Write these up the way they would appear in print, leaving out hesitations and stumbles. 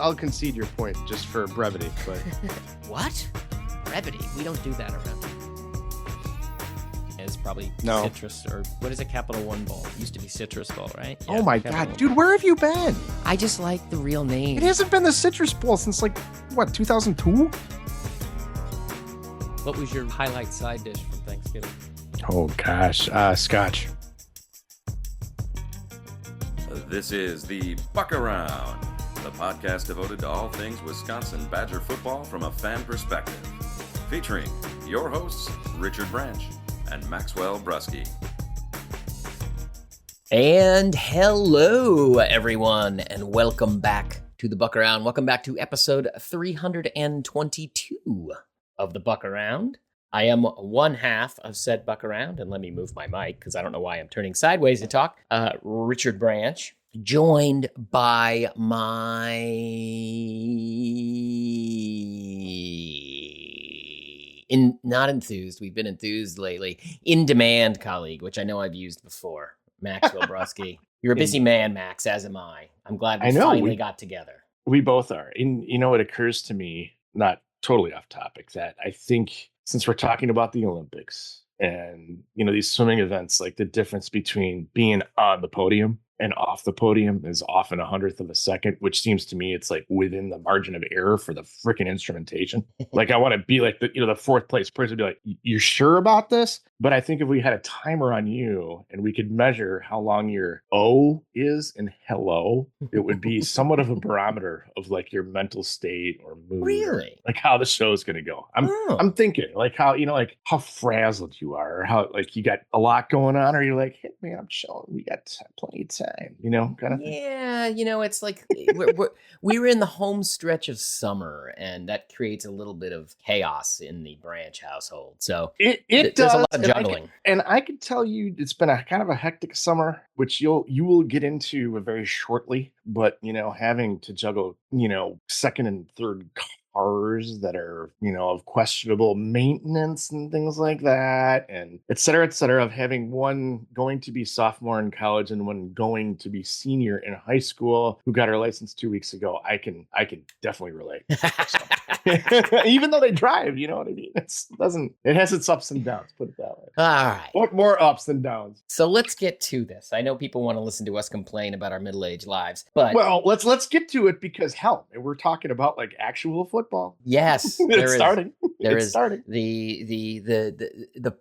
I'll concede your point just for brevity. But What? Brevity? We don't do that around here. It's probably No. citrus, or what is a Capital One Bowl? It used to be Citrus Bowl, right? oh Yeah, my Capital God, One. dude, where have you been? I just like the real name. It hasn't been the Citrus Bowl since like what 2002? What was your highlight side dish from Thanksgiving? Oh gosh, Scotch. This is the Buck Around, the podcast devoted to all things Wisconsin Badger football from a fan perspective. Featuring your hosts, Richard Branch and Maxwell Brusky. And hello, everyone, and welcome back to the Buck Around. Welcome back to episode 322 of the Buck Around. I am one half of said Buck Around, and let me move my mic because I don't know why I'm turning sideways to talk. Richard Branch, joined by my not enthused, we've been enthused lately, in-demand colleague, which I know I've used before, Maxwell Brusky. You're a busy man, Max, as am I. I'm glad we finally got together. We both are. And you know, it occurs to me, not totally off topic, that I think since we're talking about the Olympics and, you know, these swimming events, like the difference between being on the podium and off the podium is often 100th of a second, which seems to me it's like within the margin of error for the freaking instrumentation. Like I want to be like the fourth place person, be like, "You sure about this?" But I think if we had a timer on you and we could measure how long your O is in hello, it would be somewhat of a barometer of like your mental state or mood. Really? Like how the show's going to go. I'm thinking like how, you know, like how frazzled you are, or how like you got a lot going on, or you're like, "Hey man, I'm chilling. We got plenty of time," you know, kind of thing. Yeah, you know, it's like we were in the home stretch of summer, and that creates a little bit of chaos in the Branch household. So It there's does. a lot of juggling. And I can tell you it's been a kind of a hectic summer, which you will get into very shortly. But, you know, having to juggle, you know, second and third cars that are, you know, of questionable maintenance and things like that, and et cetera, of having one going to be sophomore in college and one going to be senior in high school who got her license 2 weeks ago. I can definitely relate. So. Even though they drive, you know what I mean? It has its ups and downs, put it that way. All right. What more ups than downs? So let's get to this. I know people want to listen to us complain about our middle-aged lives, but Well, let's get to it, because hell, we're talking about like actual football. yes, It's starting. There It's is starting. the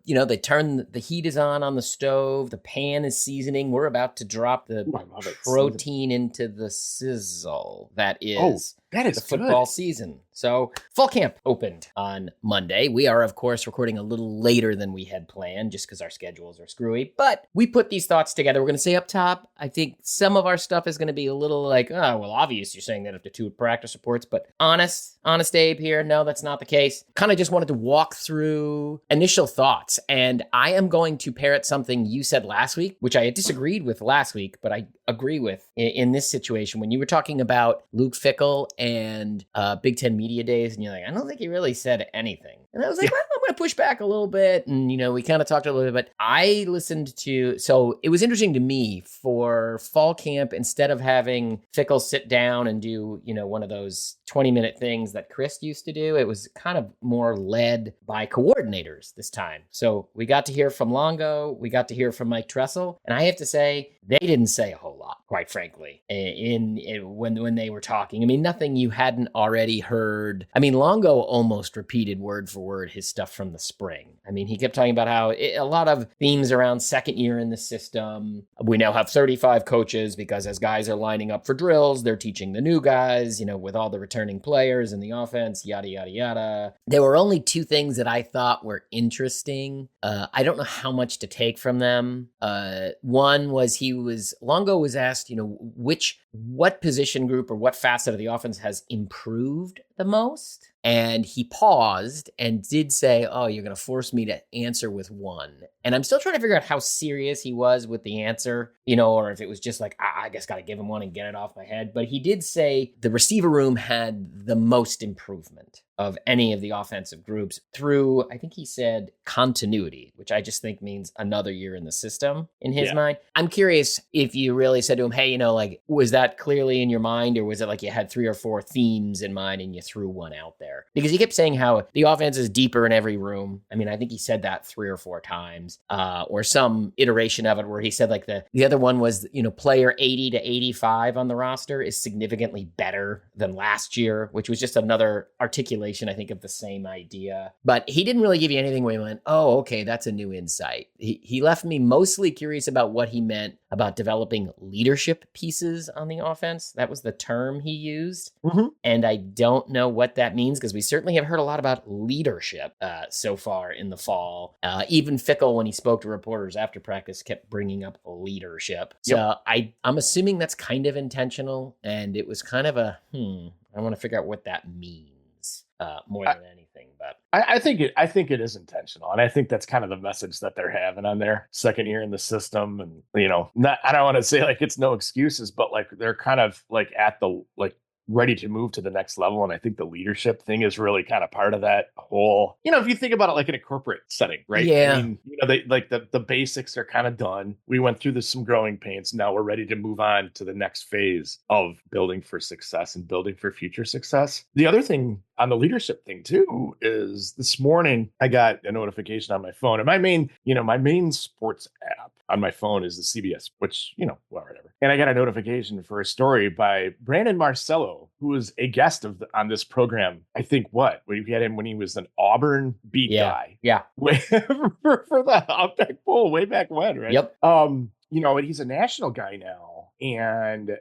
you know, they turn the heat is on the stove, the pan is seasoning. We're about to drop the I love it. protein into the sizzle. That is That is the football good. season. So fall camp opened on Monday. We are, of course, recording a little later than we had planned just because our schedules are screwy. But we put these thoughts together. We're going to say up top, I think some of our stuff is going to be a little like, oh, well, obvious you're saying that after 2 practice reports. But honest Abe here. No, that's not the case. Kind of just wanted to walk through initial thoughts. And I am going to parrot something you said last week, which I had disagreed with last week, but I agree with in this situation. When you were talking about Luke Fickell and Big Ten Media Days, and you're like, I don't think he really said anything. And I was like, well, I'm going to push back a little bit. And, you know, we kind of talked a little bit, but I listened to, so it was interesting to me for fall camp, instead of having Fickell sit down and do, you know, one of those 20-minute things that Chris used to do, it was kind of more led by coordinators this time. So we got to hear from Longo, we got to hear from Mike Tressel, and I have to say, they didn't say a whole lot, quite frankly, when they were talking. I mean, nothing you hadn't already heard. I mean, Longo almost repeated word for word his stuff from the spring. I mean, he kept talking about how a lot of themes around second year in the system. We now have 35 coaches because as guys are lining up for drills, they're teaching the new guys, you know, with all the returning players in the offense, yada, yada, yada. There were only 2 things that I thought were interesting. I don't know how much to take from them. One was Longo was asked, you know, what position group or what facet of the offense has improved the most? And he paused and did say, oh, you're going to force me to answer with one. And I'm still trying to figure out how serious he was with the answer, you know, or if it was just like, I guess got to give him one and get it off my head. But he did say the receiver room had the most improvement. of any of the offensive groups through, I think he said continuity, which I just think means another year in the system in his mind. I'm curious if you really said to him, hey, like, was that clearly in your mind, or was it like you had 3 or 4 themes in mind and you threw one out there? Because he kept saying how the offense is deeper in every room. I mean, I think he said that 3 or 4 times, or some iteration of it where he said like the other one was, player 80 to 85 on the roster is significantly better than last year, which was just another articulation, I think, of the same idea. But he didn't really give you anything where he went, oh, okay, that's a new insight. He left me mostly curious about what he meant about developing leadership pieces on the offense. That was the term he used. Mm-hmm. And I don't know what that means, because we certainly have heard a lot about leadership so far in the fall. Even Fickle, when he spoke to reporters after practice, kept bringing up leadership. So I'm assuming that's kind of intentional, and it was kind of I want to figure out what that means more than anything. But I think it is intentional, and I think that's kind of the message that they're having on their second year in the system. And I don't want to say like it's no excuses, but like they're kind of like at the ready to move to the next level. And I think the leadership thing is really kind of part of that whole, if you think about it like in a corporate setting, right? Yeah. I mean, they like the basics are kind of done. We went through some growing pains. Now we're ready to move on to the next phase of building for success and building for future success. The other thing on the leadership thing too is this morning I got a notification on my phone, and my main sports app on my phone is the CBS, which, whatever. And I got a notification for a story by Brandon Marcello, who was a guest on this program. I think we had him when he was an Auburn beat guy. Yeah. for the Outback Bowl way back when, right? Yep. And he's a national guy now. And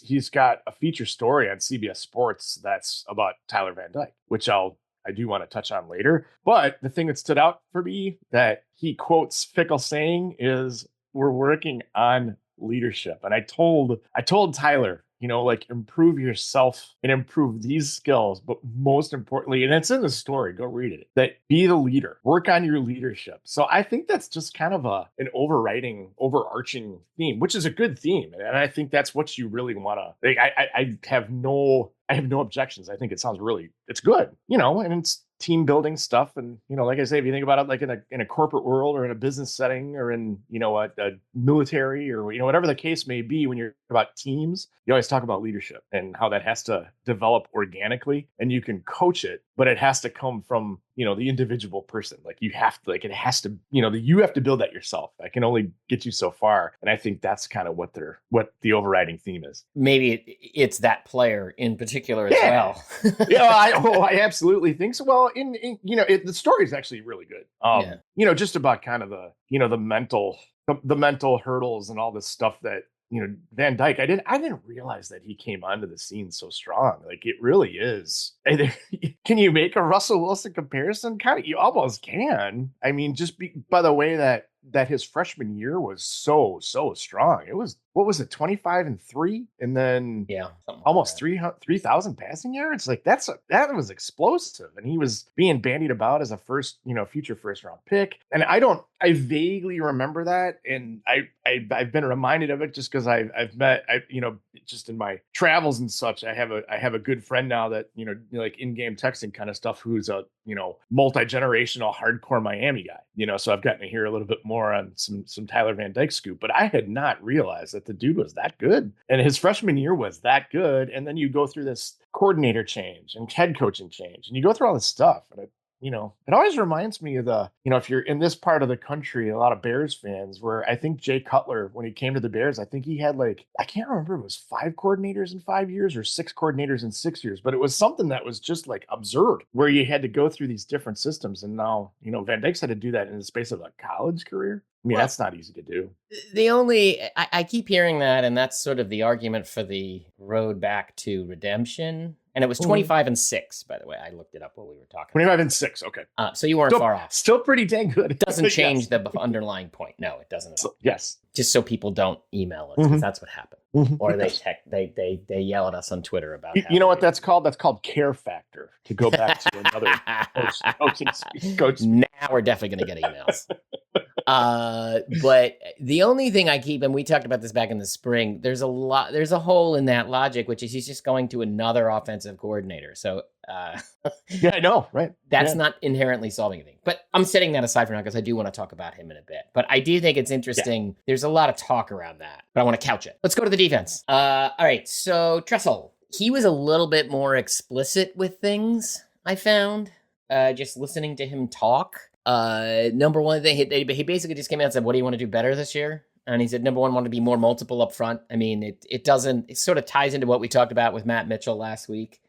he's got a feature story on CBS Sports that's about Tyler Van Dyke, which I do want to touch on later. But the thing that stood out for me that he quotes Fickle saying is, we're working on leadership. And I told Tyler, improve yourself and improve these skills. But most importantly, and it's in the story, go read it, that be the leader, work on your leadership. So I think that's just kind of an overarching theme, which is a good theme. And I think that's what you really want to, I have no objections. I think it's good, and it's team building stuff. And, like I say, if you think about it, like in a corporate world or in a business setting or in, a military or, whatever the case may be, when you're about teams, you always talk about leadership and how that has to develop organically, and you can coach it, but it has to come from, the individual person. Like you have to, it has to, you have to build that yourself. I can only get you so far. And I think that's kind of what the overriding theme is. Maybe it's that player in particular as well. I absolutely think so. Well, the story is actually really good. Just about kind of the mental hurdles and all this stuff that, Van Dyke, I didn't realize that he came onto the scene so strong. Like it really is. Can you make a Russell Wilson comparison? Kind of, you almost can. I mean, just by the way that his freshman year was so strong. It was, what was it, 25-3, and then almost 3,000 passing yards. Like that was explosive, and he was being bandied about as a future first round pick. And I vaguely remember that, and I've been reminded of it just because I've met just in my travels and such. I have a good friend now that like in-game texting kind of stuff, who's a multi-generational hardcore Miami guy. So I've gotten to hear a little bit more on some Tyler Van Dyke scoop, but I had not realized that the dude was that good, and his freshman year was that good. And then you go through this coordinator change and head coaching change, and you go through all this stuff, and it always reminds me of if you're in this part of the country, a lot of Bears fans, where I think Jay Cutler, when he came to the Bears, I think he had I can't remember if it was 5 coordinators in 5 years or 6 coordinators in 6 years, but it was something that was just absurd, where you had to go through these different systems. And now, Van Dyke's had to do that in the space of a college career. I mean, that's not easy to do. I keep hearing that, and that's sort of the argument for the road back to redemption. And it was 25-6, by the way. I looked it up while we were talking. 25-6, okay. So you weren't far off. Still pretty dang good. It doesn't change the underlying point. No, it doesn't. Yes. Just so people don't email us, because that's what happened. Or they yell at us on Twitter about you know what that's called? That's called care factor, to go back to another coach. Now we're definitely going to get emails. But the only thing I keep, and we talked about this back in the spring, there's a hole in that logic, which is he's just going to another offensive coordinator. So Yeah, I know, right? That's not inherently solving anything. But I'm setting that aside for now because I do want to talk about him in a bit. But I do think it's interesting. Yeah. There's a lot of talk around that, but I want to couch it. Let's go to the defense. All right, so Tressel, he was a little bit more explicit with things, I found, just listening to him talk. Number one thing, he basically just came out and said, what do you want to do better this year? And he said, number one, want to be more multiple up front. I mean, it sort of ties into what we talked about with Matt Mitchell last week,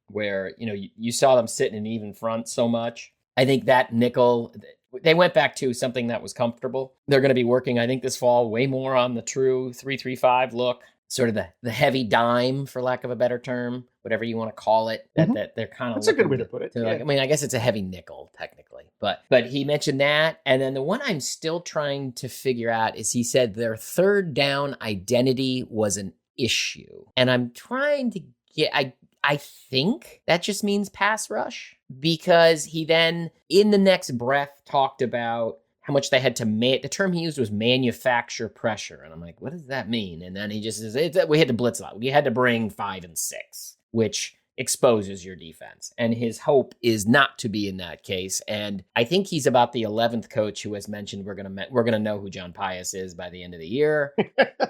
where, you saw them sitting in even front so much. I think that nickel, they went back to something that was comfortable. They're going to be working, I think, this fall way more on the true 3-3-5 look, sort of the heavy dime, for lack of a better term, whatever you want to call it, that they're kind of. That's a good way to put it. Yeah. I mean, I guess it's a heavy nickel technically, but he mentioned that. And then the one I'm still trying to figure out is he said their third down identity was an issue. And I'm trying to get, I think that just means pass rush, because he then in the next breath talked about how much they had to the term he used was manufacture pressure. And I'm like, what does that mean? And then he just says, we had to blitz a lot. We had to bring 5 and 6, which exposes your defense. And his hope is not to be in that case. And I think he's about the 11th coach who has mentioned we're going to know who John Pius is by the end of the year.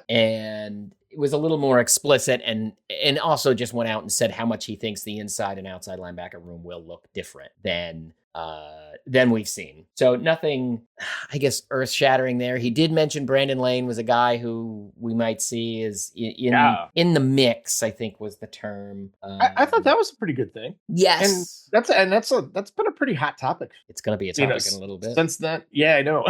And it was a little more explicit and also just went out and said how much he thinks the inside and outside linebacker room will look different than we've seen. So nothing, I guess, earth-shattering there. He did mention Brandon Lane was a guy who we might see is in the mix, I think was the term. I thought that was a pretty good thing. Yes. And that's been a pretty hot topic. It's going to be a topic in a little bit. Since that, yeah, I know.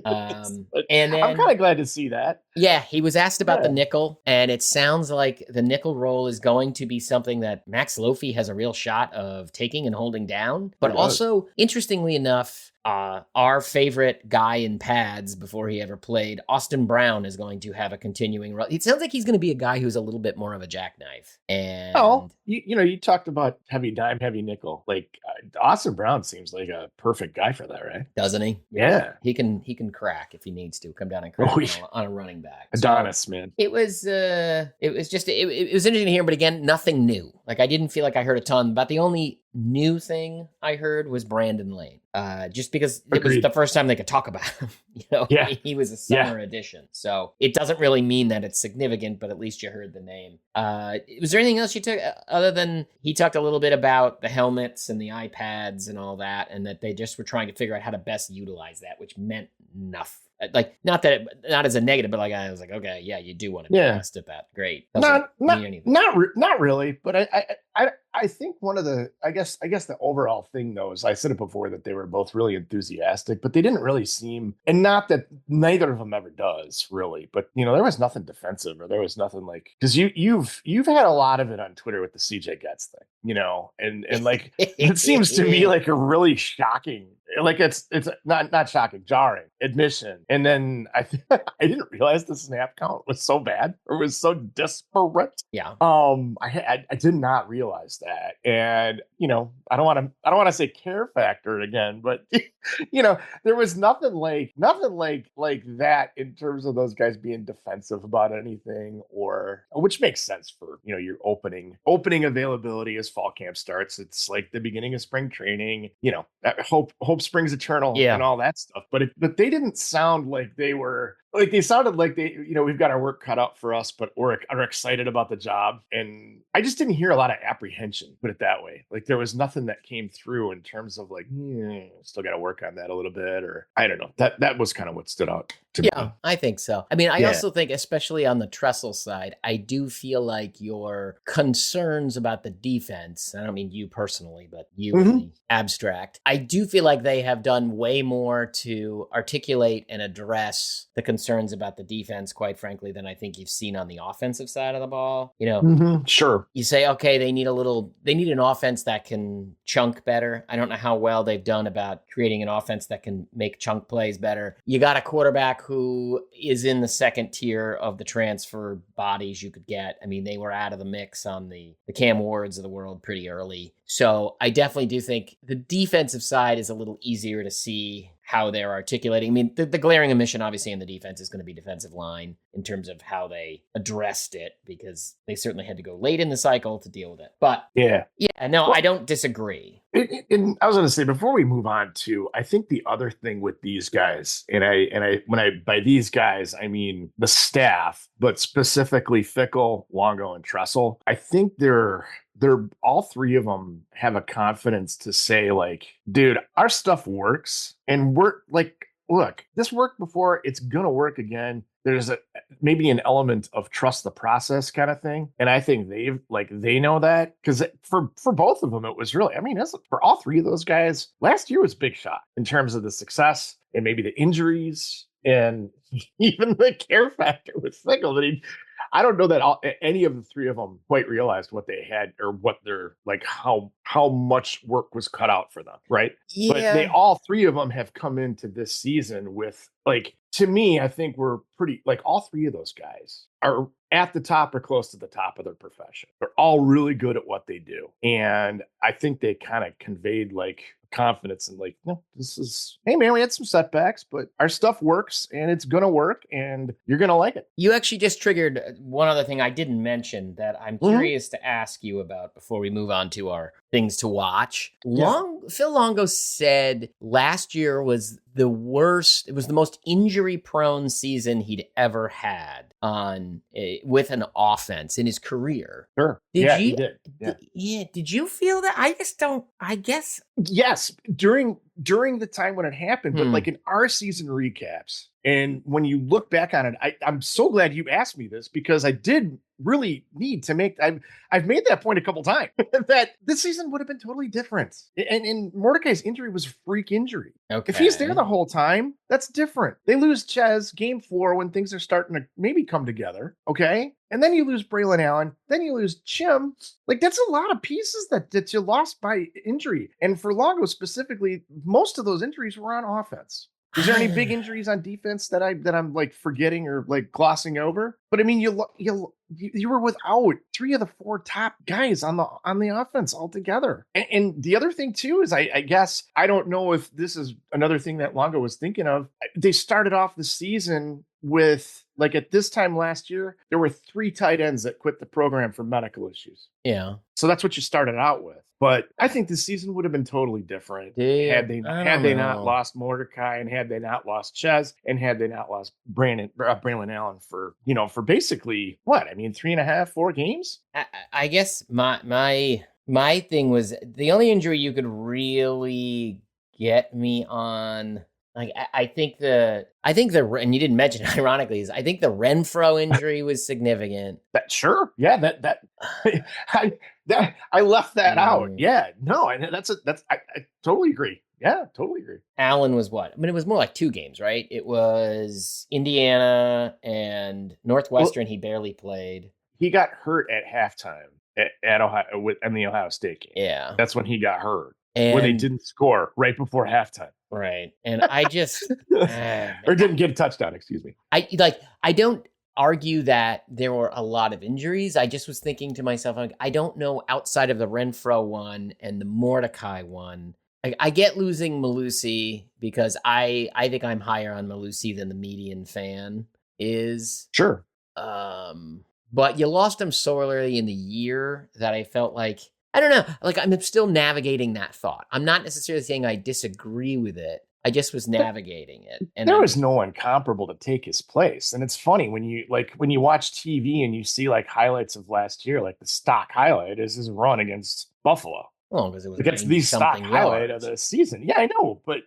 And then, I'm kind of glad to see that. Yeah, he was asked about the nickel, and it sounds like the nickel role is going to be something that Max Lofy has a real shot of taking and holding down. But also, interestingly enough, our favorite guy in pads before he ever played, Austin Brown, is going to have a continuing role. It sounds like he's going to be a guy who's a little bit more of a jackknife. And you talked about heavy dime, heavy nickel. Like Austin Brown seems like a perfect guy for that, right? Doesn't he? Yeah, he can crack if he needs to. Come down and crack on a running back. Adonis, so, man. It was just it was interesting to hear, but again, nothing new. Like I didn't feel like I heard a ton. But the only new thing I heard was Brandon Lane. Just because it was the first time they could talk about him. He was a summer addition. So it doesn't really mean that it's significant, but at least you heard the name. Was there anything else you took other than he talked a little bit about the helmets and the iPads and all that, and that they just were trying to figure out how to best utilize that, which meant nothing. Like, not as a negative, but like I was like, okay, yeah, you do want to be best at that. Great. Not really, but I think one of the I guess the overall thing though is I said it before that they were both really enthusiastic, but they didn't really seem, and not that neither of them ever does really, but there was nothing defensive, or there was nothing like, because you've had a lot of it on Twitter with the CJ Getz thing, and like it seems to me like a really shocking, like it's not shocking, jarring admission. And then I didn't realize the snap count was so bad, or was so disparate. Yeah. I did not realize that. And I don't want to say care factor again, but there was nothing like that in terms of those guys being defensive about anything, or which makes sense for your opening availability as fall camp starts. It's like the beginning of spring training, hope springs eternal and all that stuff. But they didn't sound like they were. Like they sounded like we've got our work cut out for us, but are excited about the job. And I just didn't hear a lot of apprehension, put it that way. Like there was nothing that came through in terms of like, still got to work on that a little bit, or I don't know. That was kind of what stood out to me. Yeah, I think so. I mean, I also think, especially on the Tressel side, I do feel like your concerns about the defense, I don't mean you personally, but you in the abstract, I do feel like they have done way more to articulate and address the concerns about the defense, quite frankly, than I think you've seen on the offensive side of the ball. Sure. You say, okay, they need an offense that can chunk better. I don't know how well they've done about creating an offense that can make chunk plays better. You got a quarterback who is in the second tier of the transfer bodies you could get. I mean, they were out of the mix on the Cam Wards of the world pretty early. So I definitely do think the defensive side is a little easier to see how they're articulating. I mean, the glaring omission, obviously, in the defense is going to be defensive line in terms of how they addressed it, because they certainly had to go late in the cycle to deal with it. But Yeah. No, Well, I don't disagree. And I was going to say, before we move on to, I think the other thing with these guys, when I by these guys, I mean the staff, but specifically Fickle, Longo, and Tressel. I think they're all three of them have a confidence to say, like, dude, our stuff works, and we're like, look, this worked before, it's gonna work again. There's maybe an element of trust the process kind of thing, and I think they know that, because for both of them it was really, I mean, for all three of those guys, last year was big shot in terms of the success and maybe the injuries and even the care factor with Fickle. I don't know that any of the three of them quite realized what they had, or what they're like, how much work was cut out for them, right? Yeah. But they all three of them have come into this season with, like, to me, I think we're pretty, like, all three of those guys are at the top or close to the top of their profession. They're all really good at what they do. And I think they kind of conveyed, like, confidence and, like, no, this is, hey man, we had some setbacks, but our stuff works and it's gonna work and you're gonna like it. You actually just triggered one other thing I didn't mention that I'm curious to ask you about before we move on to our things to watch. Phil Longo said last year was the worst. It was the most injury-prone season he'd ever had with an offense in his career. Sure. He did. Did you feel that? I just don't. I guess. Yes, during the time when it happened, but like in our season recaps, and when you look back on it, I'm so glad you asked me this, because I did really need to make, I've made that point a couple times that this season would have been totally different. And Mordecai's injury was a freak injury. Okay. If he's there the whole time, that's different. They lose Ches game 4 when things are starting to maybe come together. Okay. And then you lose Braylon Allen. Then you lose Chim. Like, that's a lot of pieces that you lost by injury. And for Longo specifically, most of those injuries were on offense. Is there any big injuries on defense that I'm like forgetting or like glossing over? But I mean, you were without 3 of the 4 top guys on the offense altogether. And the other thing too is, I guess, I don't know if this is another thing that Longo was thinking of. They started off the season with, like, at this time last year, there were 3 tight ends that quit the program for medical issues. Yeah. So that's what you started out with. But I think the season would have been totally different had they not lost Mordecai, and had they not lost Ches, and had they not lost Braylon Allen for basically what? I mean, 3.5, 4 games. I guess my thing was, the only injury you could really get me on. Like, I think the, and you didn't mention it, ironically, is I think the Renfro injury was significant. Sure. Yeah. I left that out. Yeah. No, I totally agree. Yeah, totally agree. Allen was what? I mean, it was more like 2 games, right? It was Indiana and Northwestern. He barely played. He got hurt at halftime at Ohio in the Ohio State game. Yeah. That's when he got hurt. When they didn't score right before halftime. Right. And I just or didn't get a touchdown, excuse me. I don't argue that there were a lot of injuries. I just was thinking to myself, like, I don't know, outside of the Renfro one and the Mordecai one. I get losing Malusi, because I think I'm higher on Malusi than the median fan is. Sure. But you lost him so early in the year that I felt like, I don't know, like, I'm still navigating that thought. I'm not necessarily saying I disagree with it. I just was navigating it. And there was no one comparable to take his place. And it's funny when you watch TV and you see, like, highlights of last year, like the stock highlight is his run against Buffalo. Well, because it was against the stock highlight of the season. Yeah, I know, but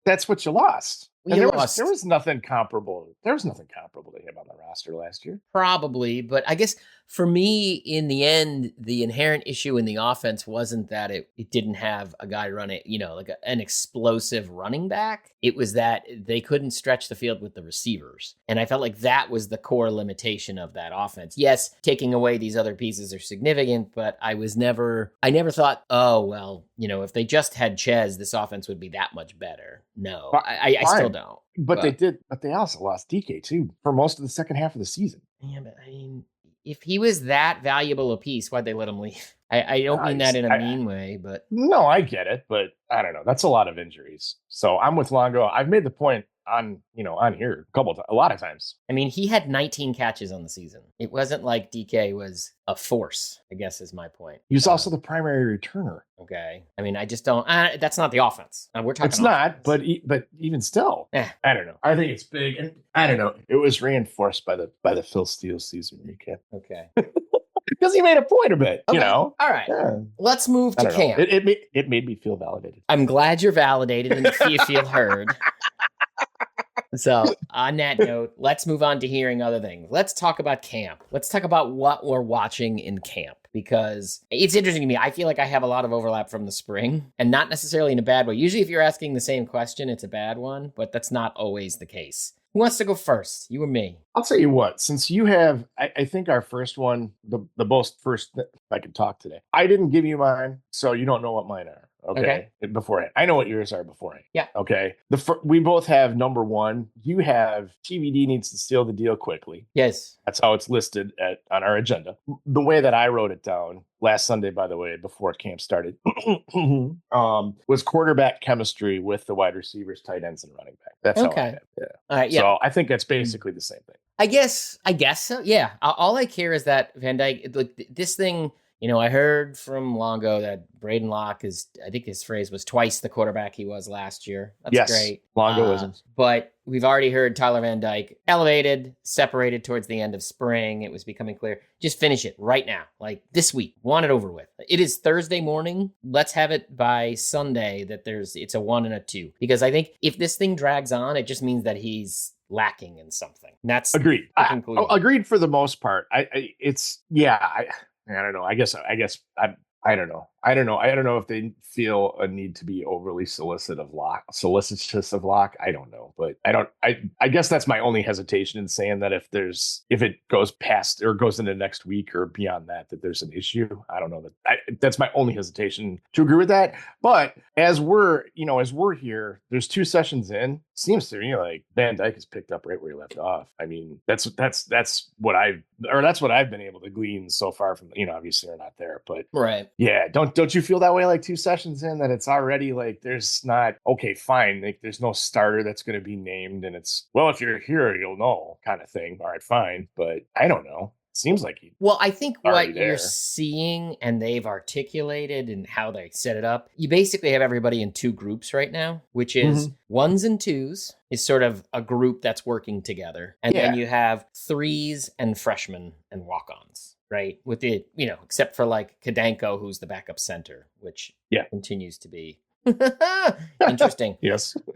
that's what you lost. And there was nothing comparable. There was nothing comparable to him on the roster last year. Probably, but I guess for me, in the end, the inherent issue in the offense wasn't that it didn't have a guy running, like an explosive running back. It was that they couldn't stretch the field with the receivers. And I felt like that was the core limitation of that offense. Yes, taking away these other pieces are significant, but I never thought, oh, well, if they just had Ches, this offense would be that much better. No, I still don't. But they also lost DK too for most of the second half of the season. Yeah, but I mean, if he was that valuable a piece, why'd they let him leave? I don't mean that in a I- mean way, but No, I get it, but I don't know. That's a lot of injuries. So I'm with Longo. I've made the point on here a lot of times. I mean, he had 19 catches on the season. It wasn't like DK was a force, I guess is my point. He was also the primary returner. Okay. I mean, I just don't, that's not the offense. We're talking It's not, offense. but even still, Eh. I don't know. I think it's big, and I don't know. It was reinforced by the Phil Steele season recap Okay. because he made a point of it. Okay. You know. All right. Yeah. Let's move I to don't know. camp. It made me feel validated. I'm glad you're validated and you feel heard. So, on that note, let's move on to hearing other things. Let's talk about camp. Let's talk about what we're watching in camp because it's interesting to me. I feel like I have a lot of overlap from the spring and not necessarily in a bad way. Usually, if you're asking the same question, it's a bad one, but that's not always the case. Who wants to go first? You or me? I'll tell you what, since you have, I think our first one, the most first, if I can talk today, I didn't give you mine, so you don't know what mine are. Okay. Beforehand. I know what yours are beforehand. Yeah. Okay. We both have number one. You have TVD needs to seal the deal quickly. Yes. That's how it's listed on our agenda. The way that I wrote it down last Sunday, by the way, before camp started, was quarterback chemistry with the wide receivers, tight ends, and running back. That's how I have it. Yeah. All right. Yeah. So I think that's basically the same thing. I guess so. Yeah. All I care is that Van Dyke, like this thing, I heard from Longo that Braden Locke I think his phrase was twice the quarterback he was last year. That's great. Longo isn't. But we've already heard Tyler Van Dyke elevated, separated towards the end of spring. It was becoming clear. Just finish it right now. Like this week. Want it over with. It is Thursday morning. Let's have it by Sunday that it's a 1 and a 2. Because I think if this thing drags on, it just means that he's lacking in something. And that's agreed. Agreed for the most part. I don't know. I guess I don't know. I don't know if they feel a need to be overly solicitous of Locke. I don't know, but I guess that's my only hesitation in saying that if it goes past or goes into next week or beyond that there's an issue. I don't know that's my only hesitation to agree with that. But as we're here, there's 2 sessions in. Seems to me like Van Dyke has picked up right where he left off. I mean, that's what I've been able to glean so far from, obviously they're not there, but right. Yeah. Don't you feel that way like 2 sessions in that it's already like there's not, okay, fine. Like there's no starter that's going to be named and it's, well, if you're here, you'll know kind of thing. All right, fine. But I don't know. Seems like well, I think what you're seeing and they've articulated and how they set it up, you basically have everybody in 2 groups right now, which is 1s and 2s is sort of a group that's working together. And then you have 3s and freshmen and walk-ons, right? With the, except for like Kadanko, who's the backup center, which continues to be interesting. Yes, it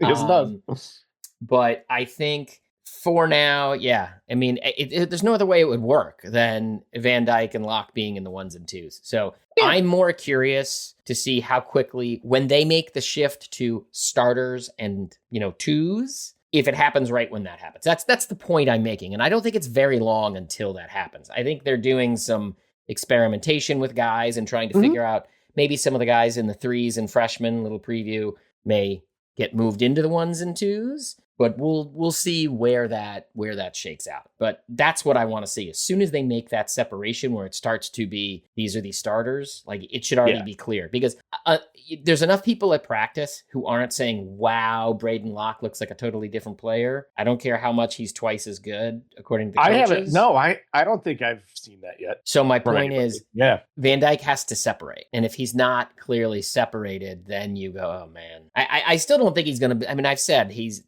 does. But I think for now, I mean, there's no other way it would work than Van Dyke and Locke being in the 1s and 2s. So I'm more curious to see how quickly, when they make the shift to starters and, 2s, if it happens right when that happens. That's the point I'm making. And I don't think it's very long until that happens. I think they're doing some experimentation with guys and trying to figure out maybe some of the guys in the 3s and freshmen, little preview, may get moved into the 1s and 2s. But we'll see where that shakes out. But that's what I want to see. As soon as they make that separation where it starts to be, these are the starters, like it should already be clear. Because there's enough people at practice who aren't saying, wow, Braden Locke looks like a totally different player. I don't care how much he's twice as good, according to the coaches. I haven't. No, I don't think I've seen that yet. So my point is, Van Dyke has to separate. And if he's not clearly separated, then you go, oh, man. I still don't think he's going to be. I mean, I've said he's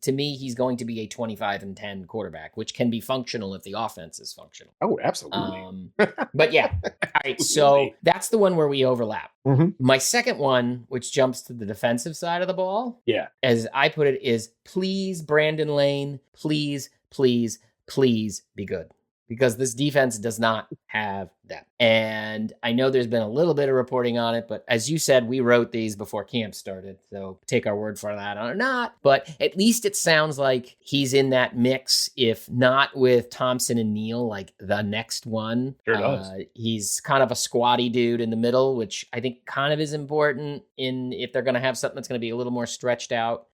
going to be a 25-10 quarterback, which can be functional if the offense is functional. Oh, absolutely. But yeah. All right. So that's the one where we overlap. My second one, which jumps to the defensive side of the ball, as I put it, is please, Brandon Lane, please, please, please be good. Because this defense does not have that. And I know there's been a little bit of reporting on it, but as you said, we wrote these before camp started. So take our word for that or not. But at least it sounds like he's in that mix, if not with Thompson and Neal, like the next one. Sure does. He's kind of a squatty dude in the middle, which I think kind of is important if they're going to have something that's going to be a little more stretched out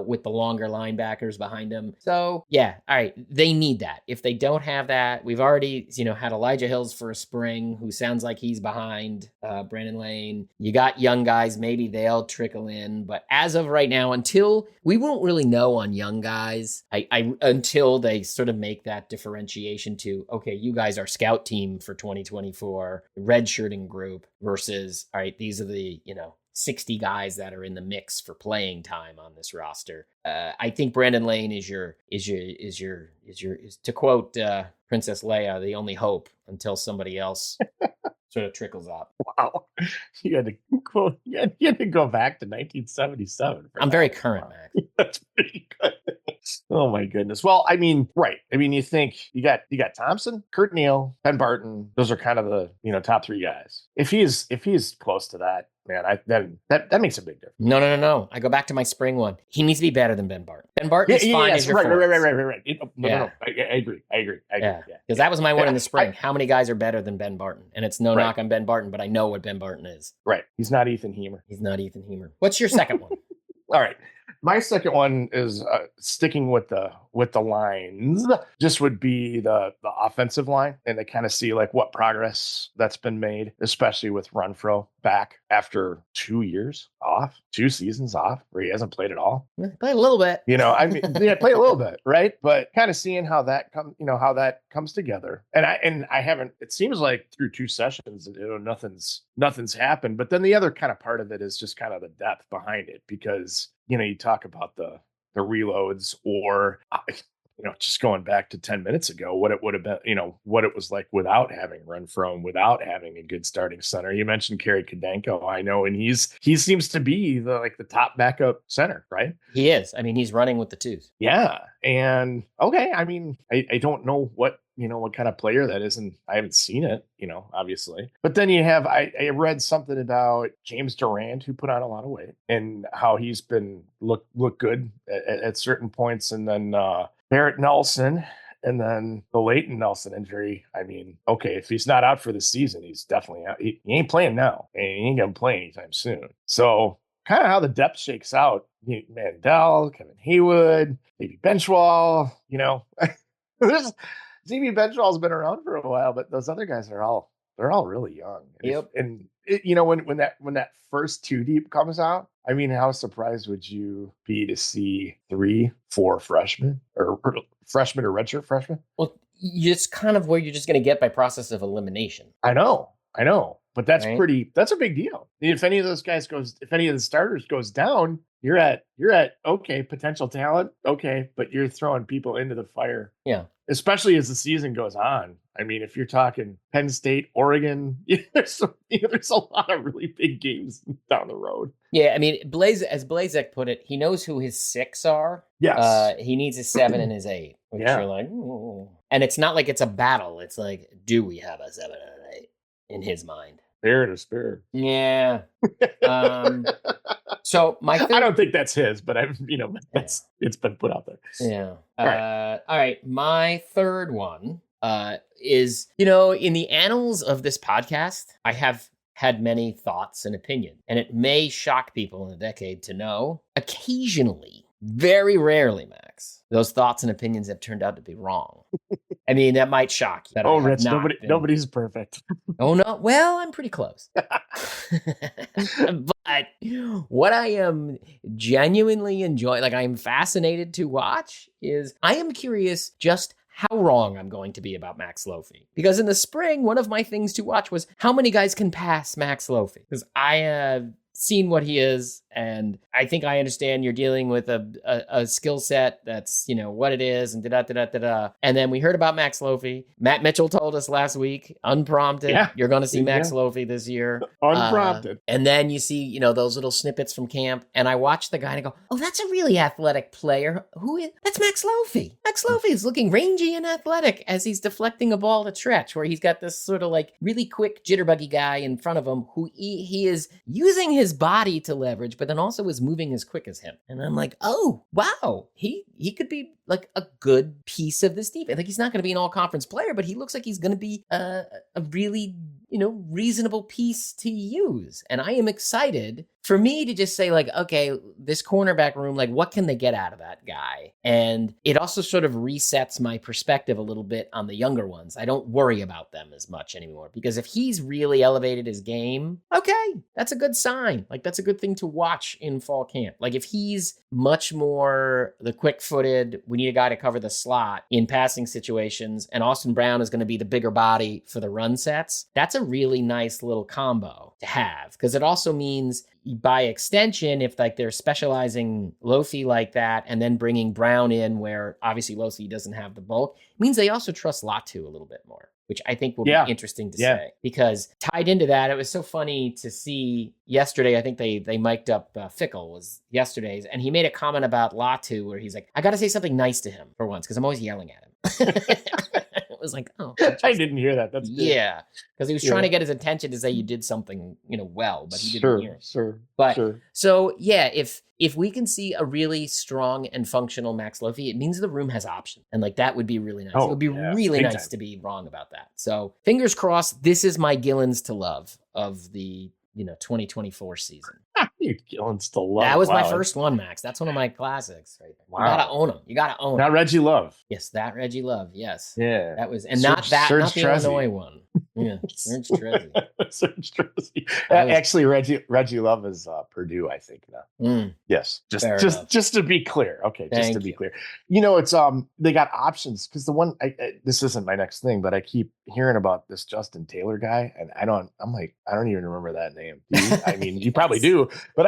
with the longer linebackers behind him. So, all right, they need that. If they don't have that, we've already, had Elijah Hills for a spring. spring, who sounds like he's behind Brandon Lane. You got young guys, maybe they'll trickle in. But as of right now, until we won't really know on young guys, until they sort of make that differentiation to, okay, you guys are scout team for 2024, redshirting group versus, all right, these are the, 60 guys that are in the mix for playing time on this roster. I think Brandon Lane is to quote Princess Leia, the only hope until somebody else sort of trickles up. Wow. You had to go back to 1977. I'm very current, Max. That's pretty good. Oh my goodness. Well, I mean, right. I mean, you think you got Thompson, Kurt Neal, Ben Barton. Those are kind of the top three guys. If he's close to that, man, that makes a big difference. No. I go back to my spring one. He needs to be better than Ben Barton. Ben Barton is fine as your right. No. I agree. Yeah, because that was my one in the spring. How many guys are better than Ben Barton? And it's no knock on Ben Barton, but I know what Ben Barton is. Right. He's not Ethan Hemer. What's your second one? All right. My second one is sticking with the lines. Just would be the offensive line, and to kind of see like what progress that's been made, especially with Renfrow back after 2 seasons off, where he hasn't played at all. Play a little bit. I mean, play a little bit, right? But kind of seeing how that comes together. And I haven't. It seems like through 2 sessions, nothing's happened. But then the other kind of part of it is just kind of the depth behind it, because you talk about the reloads, or just going back to 10 minutes ago, what it would have been, what it was like without having Renfrow, without having a good starting center. You mentioned Kerry Kadenko, I know, and he seems to be the top backup center, right? He is. I mean, he's running with the twos. Yeah. And okay, I mean, I don't know what kind of player that is, and I haven't seen it, obviously. But then you have, I read something about James Durant, who put on a lot of weight, and how he's been look good at certain points, and then Barrett Nelson, and then the Leighton Nelson injury. I mean, okay, if he's not out for the season, he's definitely out. He ain't playing now, and he ain't gonna play anytime soon. So kind of how the depth shakes out. Mandel, Kevin Haywood, maybe Benchwall. ZB Benchwall's been around for a while, but those other guys they're all really young. Yep. And when that first 2 deep comes out, I mean, how surprised would you be to see 3-4 freshmen or redshirt freshmen? Well, it's kind of where you're just going to get by process of elimination. I know. But that's that's a big deal. If any of the starters goes down, you're at okay, potential talent. Okay. But you're throwing people into the fire. Yeah. Especially as the season goes on. I mean, if you're talking Penn State, Oregon, there's a lot of really big games down the road. Yeah, I mean, as Blazek put it, he knows who his 6 are. Yes. He needs his 7 and his 8. Which you're like, ooh. And it's not like it's a battle. It's like, do we have a 7 and an 8 in his mind? Fair and a spare. Yeah. So my I don't think that's his, but it's been put out there. Yeah. All right. My third one is, in the annals of this podcast, I have had many thoughts and opinions, and it may shock people in a decade to know, occasionally, very rarely, Max, those thoughts and opinions have turned out to be wrong. I mean, that might shock you. Oh, Rich, nobody's perfect. Oh, no. Well, I'm pretty close. But what I am genuinely enjoying, like I am fascinated to watch, is I am curious just how wrong I'm going to be about Max Lofy. Because in the spring, one of my things to watch was how many guys can pass Max Lofy. Because I have seen what he is, and I think I understand you're dealing with a skill set that's, what it is, and da-da-da-da-da-da. And then we heard about Max Lofy. Matt Mitchell told us last week, unprompted, you're going to see Max Lofy this year. Unprompted. And then you see, those little snippets from camp, and I watch the guy and I go, oh, that's a really athletic player. Who is? That's Max Lofy. Max Lofy is looking rangy and athletic as he's deflecting a ball to Tretch, where he's got this sort of like really quick jitterbuggy guy in front of him who he is using his body to leverage, but then also is moving as quick as him. And I'm like, oh, wow, he could be like a good piece of this defense. Like, he's not going to be an all-conference player, but he looks like he's going to be a really, reasonable piece to use. And I am excited for me to just say like, okay, this cornerback room, like what can they get out of that guy? And it also sort of resets my perspective a little bit on the younger ones. I don't worry about them as much anymore because if he's really elevated his game, okay, that's a good sign. Like that's a good thing to watch in fall camp. Like if he's much more the quick-footed, we need a guy to cover the slot in passing situations, and Austin Brown is going to be the bigger body for the run sets, that's a really nice little combo to have because it also means by extension, if like they're specializing Lofy like that and then bringing Brown in where obviously Lofy doesn't have the bulk, it means they also trust Latu a little bit more, which I think will be interesting to say. Because tied into that, it was so funny to see yesterday, I think they mic'd up Fickle was yesterday's, and he made a comment about Latu where he's like, I got to say something nice to him for once because I'm always yelling at him. It was like, oh, I didn't hear that. That's good. Yeah, because he was trying to get his attention to say you did something, well, but he didn't hear it. But so yeah, if we can see a really strong and functional Max Lofy, it means the room has options, and like that would be really nice. It would be really nice to be wrong about that. So fingers crossed. This is my Gillens to love of the 2024 season. Gillens to love. That was my first one, Max. That's one of my classics. Right there. Wow. You gotta own them. You gotta own them. Not Reggie Love. Yes, that Reggie Love. Yes. Yeah. That was, and not the Illinois one. Yeah, Serge Trezzy. Serge Trezzy. Actually, Reggie Love is Purdue, I think now. Yes, just to be clear. Okay, just to be clear. It's they got options because the one this isn't my next thing, but I keep hearing about this Justin Taylor guy, and I don't even remember that name. Do you? I mean, you probably do, but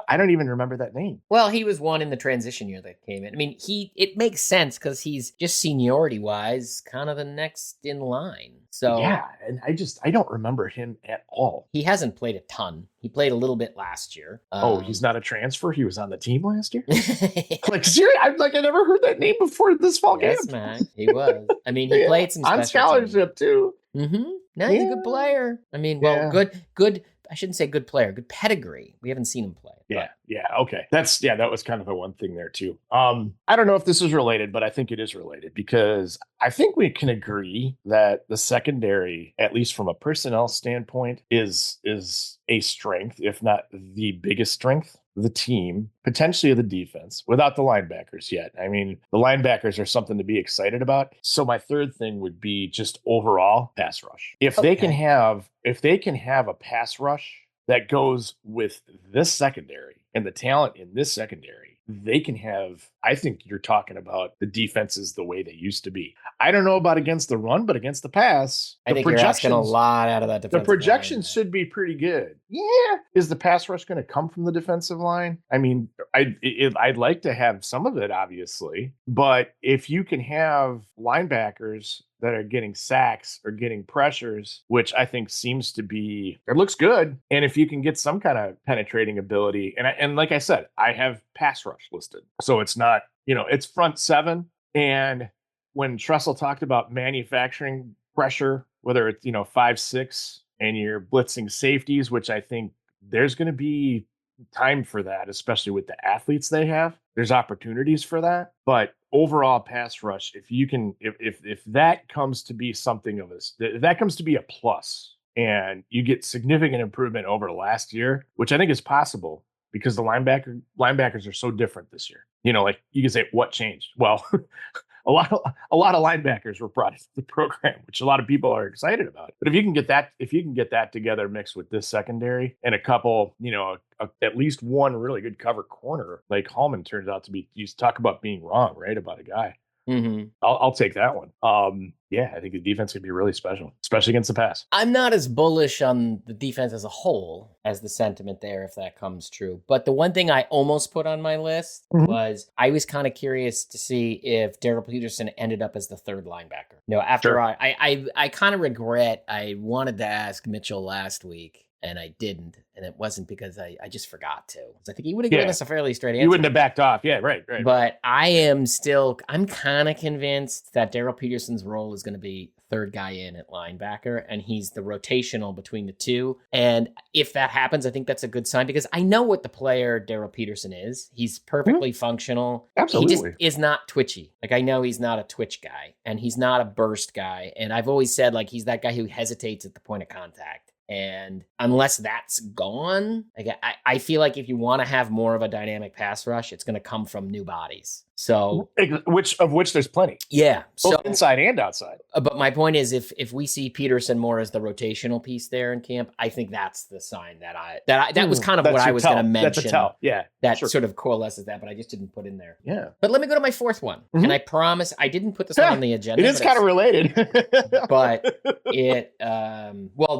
I don't even remember that name. Well, he was one in the transition year that came in. I mean, it makes sense because he's just seniority wise kind of the next in line. So yeah, and I don't remember him at all. He hasn't played a ton. He played a little bit last year. He's not a transfer. He was on the team last year. Like seriously, I never heard that name before this fall game. Yes, man, he was. I mean, he played some on scholarship too. Mm-hmm. No, he's a good player. I mean, good. I shouldn't say good player, good pedigree. We haven't seen him play. Yeah. Okay. That was kind of the one thing there too. I don't know if this is related, but I think it is related because I think we can agree that the secondary, at least from a personnel standpoint, is a strength, if not the biggest strength of the team, potentially of the defense, without the linebackers yet. I mean, the linebackers are something to be excited about. So my third thing would be just overall pass rush. If they can have a pass rush that goes with this secondary and the talent in this secondary, they can have, I think you're talking about the defenses the way they used to be. I don't know about against the run, but against the pass, I think you're asking a lot out of that defensive line. The projections should be pretty good. Yeah. Is the pass rush going to come from the defensive line? I mean, I'd like to have some of it, obviously, but if you can have linebackers that are getting sacks or getting pressures, which I think seems to be, it looks good. And if you can get some kind of penetrating ability, and like I said, I have pass rush listed. So it's not, it's front seven. And when Tressel talked about manufacturing pressure, whether it's, 5-6 and you're blitzing safeties, which I think there's going to be time for that, especially with the athletes they have. There's opportunities for that. But overall pass rush, if you can, if that comes to be something of if that comes to be a plus and you get significant improvement over last year, which I think is possible because the linebackers are so different this year. Like you can say, what changed? Well, a lot of linebackers were brought into the program, which a lot of people are excited about. But if you can get that together mixed with this secondary and a couple, at least one really good cover corner, like Hallman turns out to be, you talk about being wrong, right? About a guy. Mm-hmm. I'll take that one. I think the defense could be really special, especially against the pass. I'm not as bullish on the defense as a whole as the sentiment there, if that comes true. But the one thing I almost put on my list was I was kind of curious to see if Darrell Peterson ended up as the third linebacker. After I kind of regret I wanted to ask Mitchell last week. And I didn't. And it wasn't because I just forgot to. I think he would have given us a fairly straight answer. You wouldn't have backed off. Yeah, right. But I'm kind of convinced that Darrell Peterson's role is going to be third guy in at linebacker. And he's the rotational between the two. And if that happens, I think that's a good sign because I know what the player Darrell Peterson is. He's perfectly functional. Absolutely. He just is not twitchy. Like I know he's not a twitch guy and he's not a burst guy. And I've always said like he's that guy who hesitates at the point of contact. And unless that's gone, like I feel like if you want to have more of a dynamic pass rush, it's going to come from new bodies. So which there's plenty, yeah, both so inside and outside. But my point is, if we see Peterson more as the rotational piece there in camp, I think that's the sign that was kind of what I was going to mention. That's a tell. Yeah, that sort of coalesces that, but I just didn't put in there. Yeah. But let me go to my fourth one, and I promise I didn't put this one on the agenda. It is kind of related, but it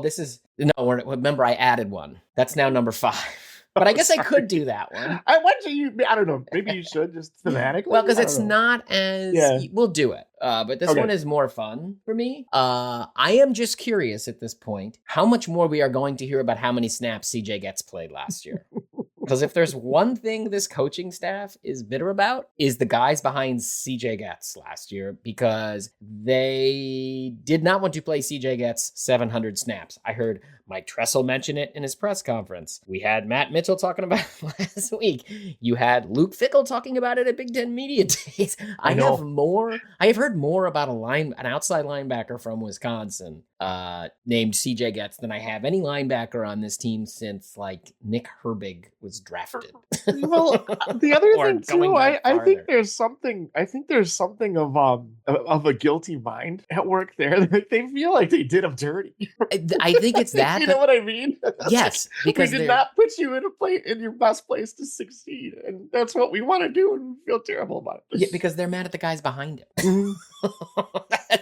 this is remember I added one. That's now number 5. But I guess I could do that one. I don't know. Maybe you should just thematically. Well, because it's not as we'll do it. But this one is more fun for me. I am just curious at this point how much more we are going to hear about how many snaps CJ Getz played last year. Because if there's one thing this coaching staff is bitter about, is the guys behind CJ Getz last year, because they did not want to play CJ Getz 700 snaps. I heard Mike Tressel mention it in his press conference. We had Matt Mitchell talking about it last week. You had Luke Fickell talking about it at Big Ten Media Days. I have heard more about an outside linebacker from Wisconsin named CJ Getz than I have any linebacker on this team since like Nick Herbig was drafted. Well, the other thing too, I think there's something of a guilty mind at work there. They feel like they did them dirty. I think it's that. You know what I mean? Yes, because we did not put you in your best place to succeed, and that's what we want to do, and we feel terrible about it. Yeah, because they're mad at the guys behind him.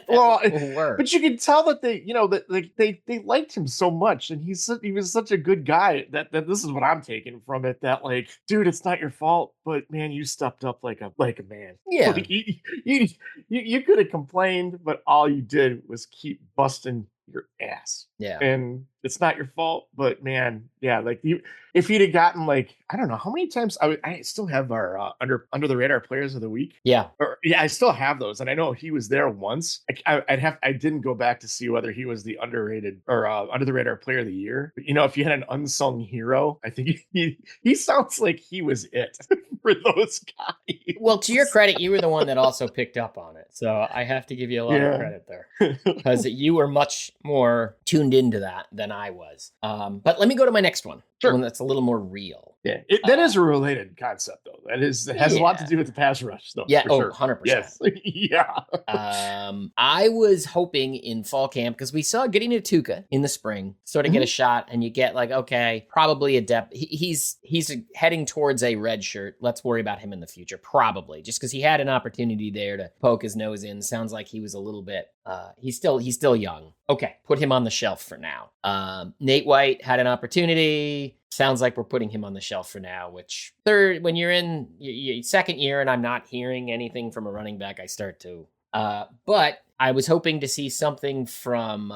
But you can tell that they liked him so much, and he was such a good guy that this is what I'm taking from it. That like, dude, it's not your fault, but man, you stepped up like a man. Yeah, like, you could have complained, but all you did was keep busting your ass. Yeah, and it's not your fault, but man, yeah, like if he'd have gotten like, I don't know how many times I still have our under the radar players of the week. Yeah, I still have those, and I know he was there once. I didn't go back to see whether he was the underrated or under the radar player of the year. But, if you had an unsung hero, I think he sounds like he was it for those guys. Well, to your credit, you were the one that also picked up on it, so I have to give you a lot of credit there, because you were much more tuned into that than I was. But let me go to my next one. Sure. One that's a little more real. Yeah, that is a related concept, though. It has a lot to do with the pass rush, though. Yeah, sure. 100%. Yes, yeah. I was hoping in fall camp, because we saw getting to Tuca in the spring, sort of get a shot, and you get like, okay, probably a depth. He's heading towards a red shirt. Let's worry about him in the future, probably, just because he had an opportunity there to poke his nose in. Sounds like he was a little bit. He's still young. Okay, put him on the shelf for now. Nate White had an opportunity. Sounds like we're putting him on the shelf for now, which when you're in your second year and I'm not hearing anything from a running back, I start to. But I was hoping to see something from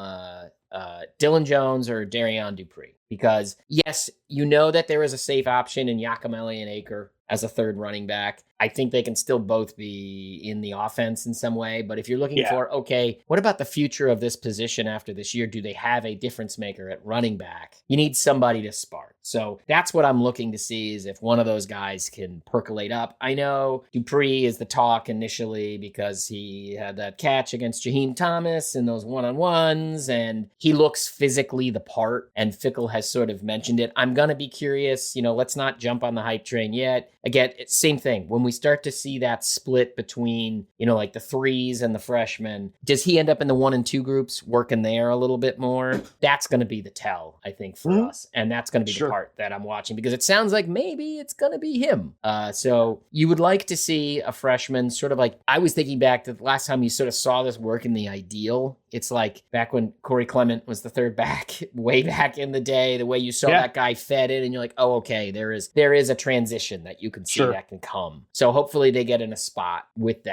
Dylan Jones or Darion Dupree, because yes, that there is a safe option in Yakameli and Acre as a third running back. I think they can still both be in the offense in some way. But if you're looking for, okay, what about the future of this position after this year? Do they have a difference maker at running back? You need somebody to spark. So that's what I'm looking to see, is if one of those guys can percolate up. I know Dupree is the talk initially because he had that catch against Jaheim Thomas in those one-on-ones, and he looks physically the part, and Fickell has sort of mentioned it. I'm going to be curious, let's not jump on the hype train yet. Again, same thing. When we start to see that split between, like the threes and the freshmen, does he end up in the 1 and 2 groups working there a little bit more? That's going to be the tell, I think, for us. And that's going to be the part that I'm watching, because it sounds like maybe it's going to be him. So you would like to see a freshman sort of like, I was thinking back to the last time you sort of saw this work in the ideal. It's like back when Corey Clement was the third back, way back in the day, the way you saw that guy fed it, and you're like, oh, okay, there is a transition that you can see that can come. So hopefully they get in a spot with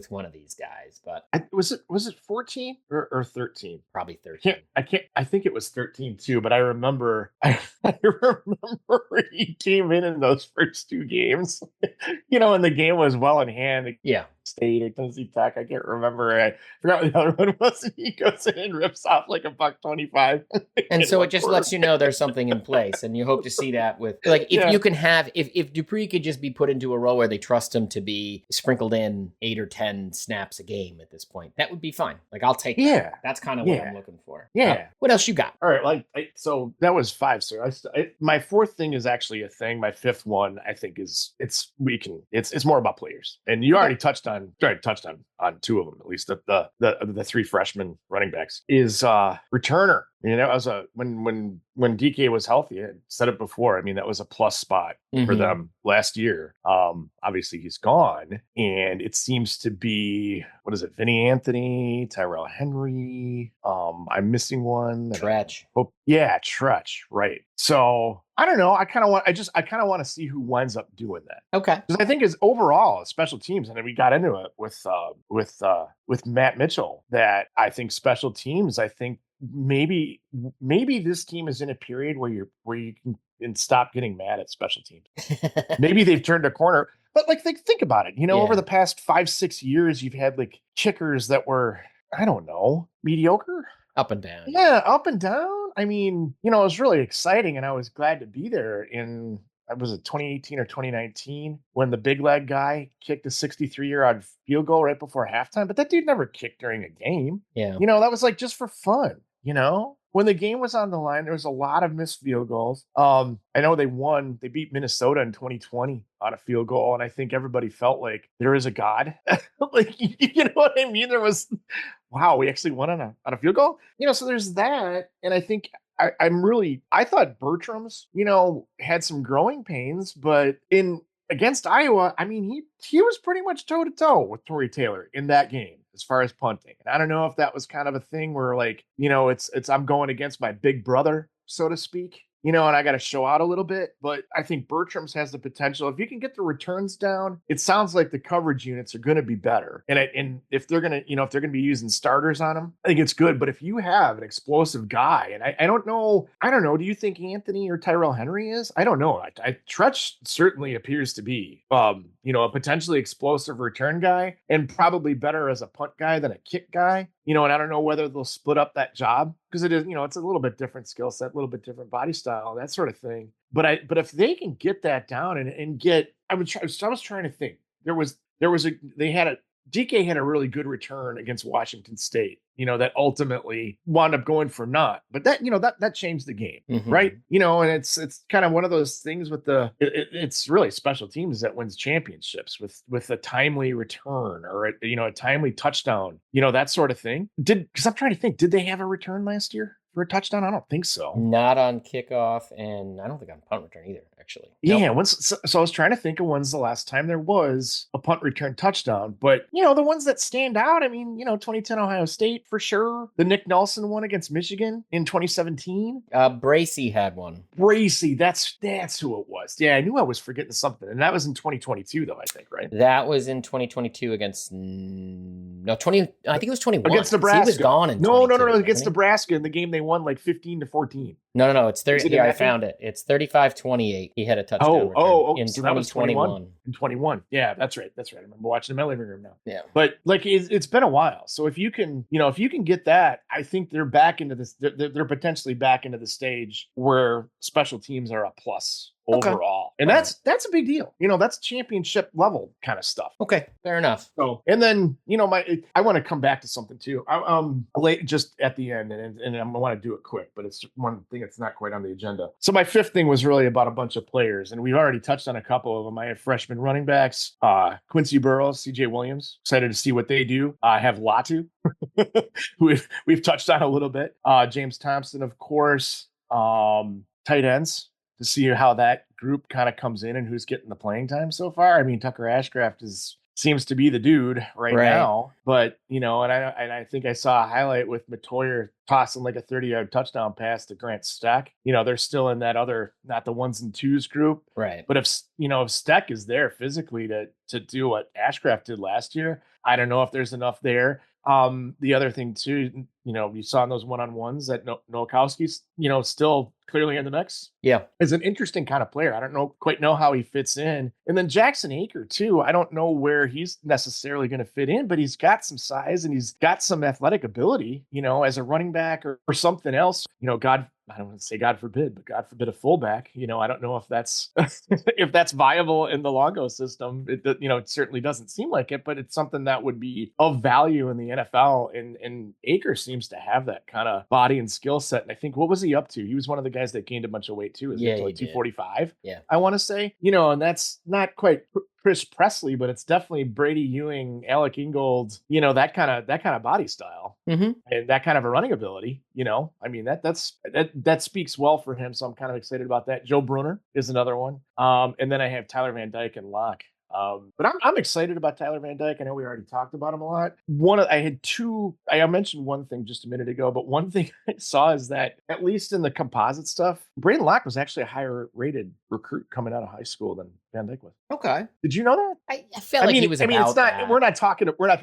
one of these guys. But was it 14 or 13? Probably 13. I think it was 13 too, but I remember he came in those first 2 games, and the game was well in hand. Yeah. State or Tennessee Tech. I can't remember. I forgot what the other one was. And he goes in and rips off like a $1.25. And so it just lets you know there's something in place, and you hope to see that with like if Yeah. you can have if Dupree could just be put into a role where they trust him to be sprinkled in 8 or 10 snaps a game at this point, that would be fine. Like I'll take that. Yeah. That's kind of what Yeah. I'm looking for. Yeah. What else you got? All right, so that was 5, sir. My fourth thing is actually a thing. My fifth one, I think, is it's more about players, and you already touched on 2 of them, at least the 3 freshman running backs is returner. That was when DK was healthy. I said it before. I mean, that was a plus spot for them last year. Obviously he's gone, and it seems to be, what is it? Vinny Anthony, Tyrell Henry. I'm missing one. Tretch. Oh, yeah, Tretch. Right. So I don't know. I kind of want to see who winds up doing that. Okay. Because I think is overall special teams, and then we got into it with Matt Mitchell, that I think special teams. I think maybe this team is in a period where you can stop getting mad at special teams. Maybe they've turned a corner, but like think about it. Over the past 5-6 years, you've had like kickers that were, I don't know, mediocre. Up and down. Yeah, up and down. I mean, it was really exciting, and I was glad to be there in, was it 2018 or 2019, when the big leg guy kicked a 63-yard field goal right before halftime. But that dude never kicked during a game. Yeah. That was like just for fun. When the game was on the line, there was a lot of missed field goals. I know they beat Minnesota in 2020 on a field goal, and I think everybody felt like there is a God. Like, you know what I mean? There was, wow, we actually won on a field goal. So there's that, and I think I thought Bertram's, had some growing pains, but against Iowa, I mean, he was pretty much toe to toe with Torrey Taylor in that game as far as punting. And I don't know if that was kind of a thing where, like, it's I'm going against my big brother, so to speak. And I got to show out a little bit, but I think Bertram's has the potential. If you can get the returns down, it sounds like the coverage units are going to be better. And if they're going to, if they're going to be using starters on them, I think it's good. But if you have an explosive guy, and I don't know, do you think Anthony or Tyrell Henry is? I don't know. Tretch certainly appears to be, a potentially explosive return guy, and probably better as a punt guy than a kick guy. And I don't know whether they'll split up that job, because it is, it's a little bit different skill set, a little bit different body style, that sort of thing. But if they can get that down and get, I was trying to think. DK had a really good return against Washington State, that ultimately wound up going for naught. But that, that changed the game, right? And it's kind of one of those things with it's really special teams that wins championships with a timely return or a timely touchdown, that sort of thing. Because I'm trying to think, did they have a return last year for a touchdown? I don't think so. Not on kickoff, and I don't think on punt return either, actually. Yeah, so I was trying to think of when's the last time there was a punt return touchdown. But, the ones that stand out, I mean, 2010 Ohio State for sure. The Nick Nelson one against Michigan in 2017. Bracey had one. Bracey, that's who it was. Yeah, I knew I was forgetting something. And that was in 2022, though, I think, right? That was in 2022 against, I think it was 21. Against Nebraska. He was gone in No, against Nebraska in the game they won like 15-14. No, it's 30. Yeah, I found it. It's 35-28. He had a touchdown return in so 2021. In 21. Yeah, that's right. I remember watching in my living room now. Yeah. But like it's been a while. So if you can get that, I think they're back into this. They're potentially back into the stage where special teams are a plus overall. And that's a big deal. That's championship level kind of stuff. Okay, fair enough. So, and then, I want to come back to something too. Late just at the end, and I want to do it quick, but it's one thing that's not quite on the agenda. So my fifth thing was really about a bunch of players, and we've already touched on a couple of them. I have freshman running backs, Quincy Burrows, CJ Williams. Excited to see what they do. I have Latu, who we've touched on a little bit. James Thompson, of course. Tight ends, to see how that group kind of comes in and who's getting the playing time so far. I mean, Tucker Ashcraft seems to be the dude right now, but and I think I saw a highlight with Matoyer tossing like a 30-yard touchdown pass to Grant Steck. They're still in that other, not the 1s and 2s group, right? But if Steck is there physically to do what Ashcraft did last year, I don't know if there's enough there. The other thing too, you saw in those one-on-ones that Nowakowski's, still clearly in the mix. Yeah. Is an interesting kind of player. I don't quite know how he fits in. And then Jackson Aker too. I don't know where he's necessarily going to fit in, but he's got some size and he's got some athletic ability, as a running back or something else. I don't want to say God forbid, but God forbid a fullback. I don't know if that's if that's viable in the Longo system. It certainly doesn't seem like it, but it's something that would be of value in the NFL. And Aker seems to have that kind of body and skill set. And I think, what was he up to? He was one of the guys that gained a bunch of weight too. Yeah, like 245? Yeah. I want to say, and that's not quite Chris Presley, but it's definitely Brady Ewing, Alec Ingold, that kind of body style and that kind of a running ability. I mean, that speaks well for him. So I'm kind of excited about that. Joe Brunner is another one. And then I have Tyler Van Dyke and Locke. But I'm excited about Tyler Van Dyke. I know we already talked about him a lot. I mentioned one thing just a minute ago, but one thing I saw is that at least in the composite stuff, Braden Locke was actually a higher rated recruit coming out of high school than Van Dyke was. Okay. Did you know that? I felt like he was about it's not, that. we're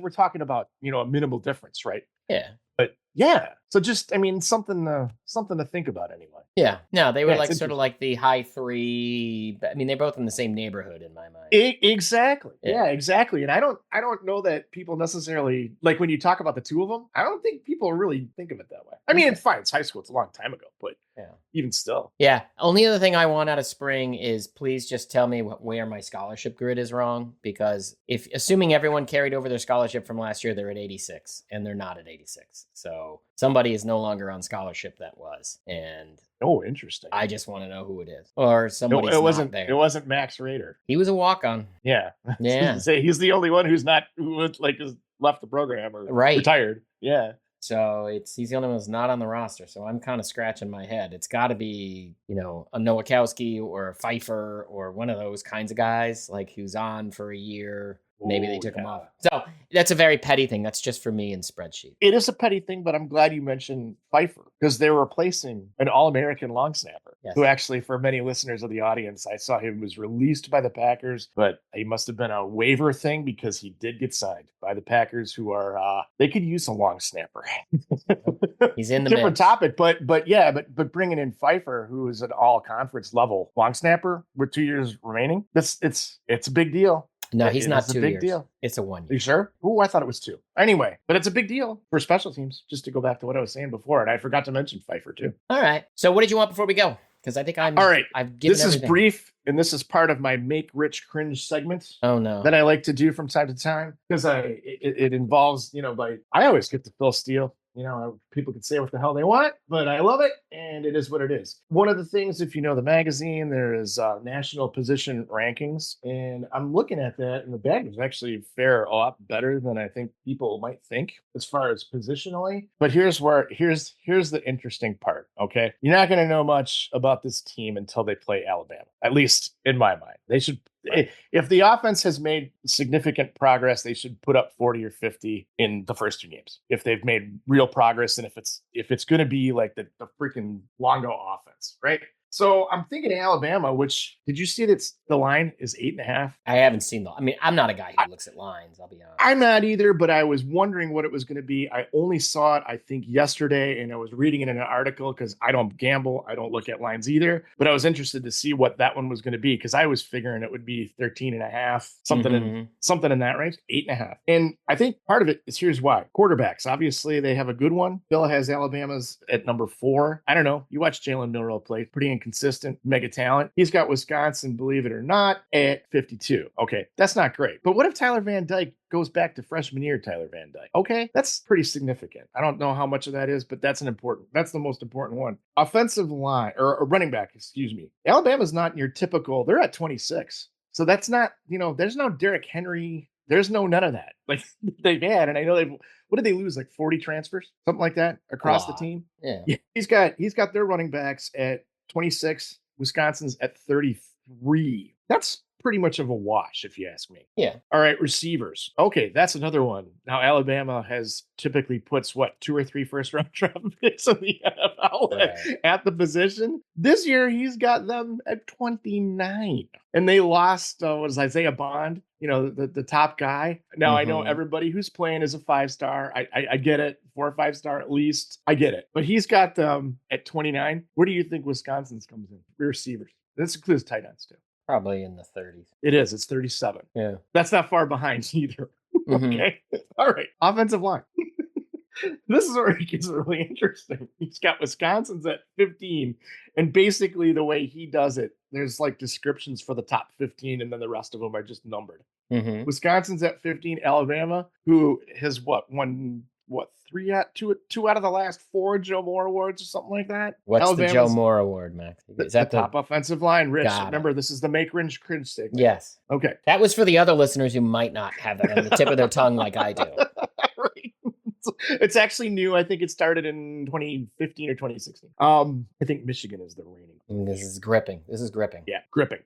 talking about, a minimal difference, right? Yeah. But yeah, so just, something to think about anyway. Yeah, no, they were sort of like the high three. I mean, they're both in the same neighborhood in my mind. Exactly. Yeah, exactly. And I don't know that people necessarily, like when you talk about the two of them, I don't think people really think of it that way. I mean, it's fine. It's high school. It's a long time ago, but even still. Yeah. Only other thing I want out of spring is please just tell me where my scholarship grid is wrong, because assuming everyone carried over their scholarship from last year, they're at 86 and they're not at 86. So somebody is no longer on scholarship that was. And interesting. I just want to know who it is, or somebody's not there. It wasn't Max Rader. He was a walk-on. Yeah. Yeah. Say he's the only one who has left the program or retired. Yeah. So he's the only one who's not on the roster. So I'm kind of scratching my head. It's got to be, a Nowakowski or a Pfeiffer or one of those kinds of guys, like who's on for a year. Maybe they took him off. So that's a very petty thing. That's just for me in spreadsheet. It is a petty thing, but I'm glad you mentioned Pfeiffer because they're replacing an All-American long snapper who actually, for many listeners of the audience, I saw him was released by the Packers, but he must have been a waiver thing because he did get signed by the Packers, who are they could use a long snapper. He's in the different mix. topic, but bringing in Pfeiffer, who is an all-conference level long snapper with 2 years remaining, it's a big deal. No, he's not 2 years. Big deal. It's a 1 year. Are you sure? Oh, I thought it was 2. Anyway, but it's a big deal for special teams, just to go back to what I was saying before. And I forgot to mention Pfeiffer too. All right. So what did you want before we go? Because I think all right. I've given this everything. Is brief, and this is part of my Make Rich Cringe segment. Oh, no. That I like to do from time to time because it involves, I always get to Phil Steele. People can say what the hell they want, but I love it, and it is what it is. One of the things, if you know the magazine, there is national position rankings, and I'm looking at that, and the Badgers actually fare a lot better than I think people might think as far as positionally. But here's the interesting part. Okay, you're not going to know much about this team until they play Alabama, at least in my mind. They should. If the offense has made significant progress, they should put up 40 or 50 in the first 2 games. If they've made real progress, and if it's going to be like the freaking Longo offense, right? So I'm thinking Alabama, which did you see that the line is 8.5? I haven't seen I'm not a guy who looks at lines. I'll be honest. I'm not either, but I was wondering what it was going to be. I only saw it, I think, yesterday, and I was reading it in an article because I don't gamble. I don't look at lines either, but I was interested to see what that one was going to be because I was figuring it would be 13.5, something in that range, 8.5. And I think part of it is here's why. Quarterbacks, obviously, they have a good one. Bill has Alabama's at number 4. I don't know. You watch Jalen Milroe play, pretty inconsistent, mega talent. He's got Wisconsin, believe it or not, at 52. Okay, that's not great. But what if Tyler Van Dyke goes back to freshman year Tyler Van Dyke? Okay, that's pretty significant. I don't know how much of that is, but that's the most important one. Offensive line, or running back, excuse me. Alabama's not your typical, they're at 26. So that's not, there's no Derrick Henry. There's none of that. Like they've had, and I know what did they lose? Like 40 transfers? Something like that across the team? Yeah. He's got their running backs at 26. Wisconsin's at 33. That's pretty much of a wash, if you ask me. Yeah. All right, receivers. Okay, that's another one. Now, Alabama has typically puts what 2 or 3 first round draft picks in the NFL Right. at the position. This year, he's got them at 29, and they lost. Was Isaiah Bond? The top guy. Now I know Mhm. everybody who's playing is a 5-star. I get it, 4 or 5-star at least. I get it, but he's got them at 29. Where do you think Wisconsin's comes in? Receivers. This includes tight ends too. Probably in the 30s. It is. It's 37. Yeah. That's not far behind either. Mhm. Okay. All right. Offensive line. This is where it gets really interesting. He's got Wisconsin's at 15. And basically, the way he does it, there's like descriptions for the top 15, and then the rest of them are just numbered. Mhm. Wisconsin's at 15. Alabama, who has won 2 out of the last 4 Joe Moore awards or something like that. What's Alabama's, the Joe Moore Award, Max? The, Is that the top offensive line, Rich. Got it. Remember, this is the Make Rich Cringe segment. Yes. Okay. That was for the other listeners who might not have that on the tip of their tongue like I do. Right. It's actually new. I think it started in 2015 or 2016. I think Michigan is the reigning. This is gripping. Yeah, gripping.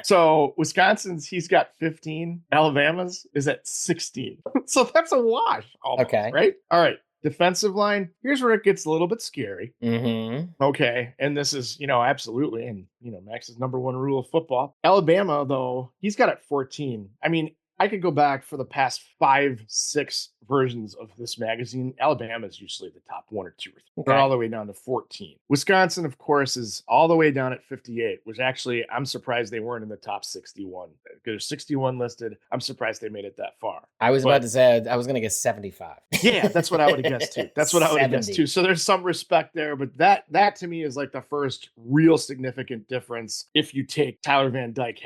So Wisconsin's, he's got 15. Alabama's is at 16. So that's a wash. Almost, Okay. Right? All right. Defensive line. Here's where it gets a little bit scary. Mm-hmm. Okay. And this is, absolutely. And, Max's number one rule of football. Alabama, though, he's got it 14. I mean, I could go back for the past 5, 6 versions of this magazine. Alabama is usually the top 1 or 2 or 3. Okay. They're all the way down to 14. Wisconsin, of course, is all the way down at 58, which actually I'm surprised they weren't in the top 61. There's 61 listed. I'm surprised they made it that far. I was about to say, I was going to guess 75. Yeah, that's what I would have guessed too. That's what I would have guessed 70. too. So there's some respect there, but that to me is like the first real significant difference if you take Tyler Van Dyke,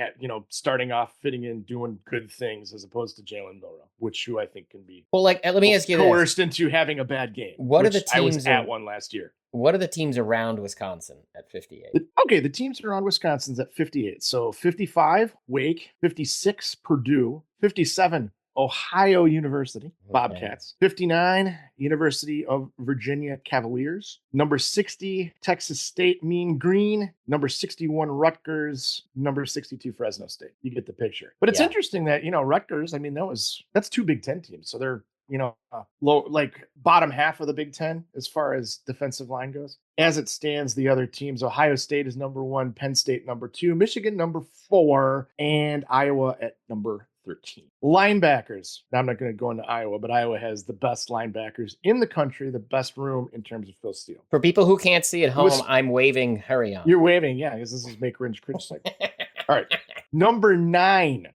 starting off, fitting in, doing good things as opposed to Jalen Milroe, who I think can be Well, let me ask you coerced into having a bad game. What are the I was teams at one last year. What are the teams around Wisconsin at 58? Okay, the teams around Wisconsin's at 58. So 55, Wake, 56, Purdue, 57, Ohio University, Bobcats, 59, University of Virginia Cavaliers, number 60, Texas State Mean Green, number 61, Rutgers, number 62, Fresno State. You get the picture. But it's interesting that, Rutgers, I mean, that's 2 Big Ten teams. So they're, low, like bottom half of the Big Ten as far as defensive line goes. As it stands, the other teams, Ohio State is number 1, Penn State number 2, Michigan number 4, and Iowa at number 13. Linebackers. Now, I'm not going to go into Iowa, but Iowa has the best linebackers in the country, the best room in terms of Phil Steele. For people who can't see at home, I'm waving. Hurry on. You're waving, yeah, because this is Make Rich Cringe segment. All right. Number 9,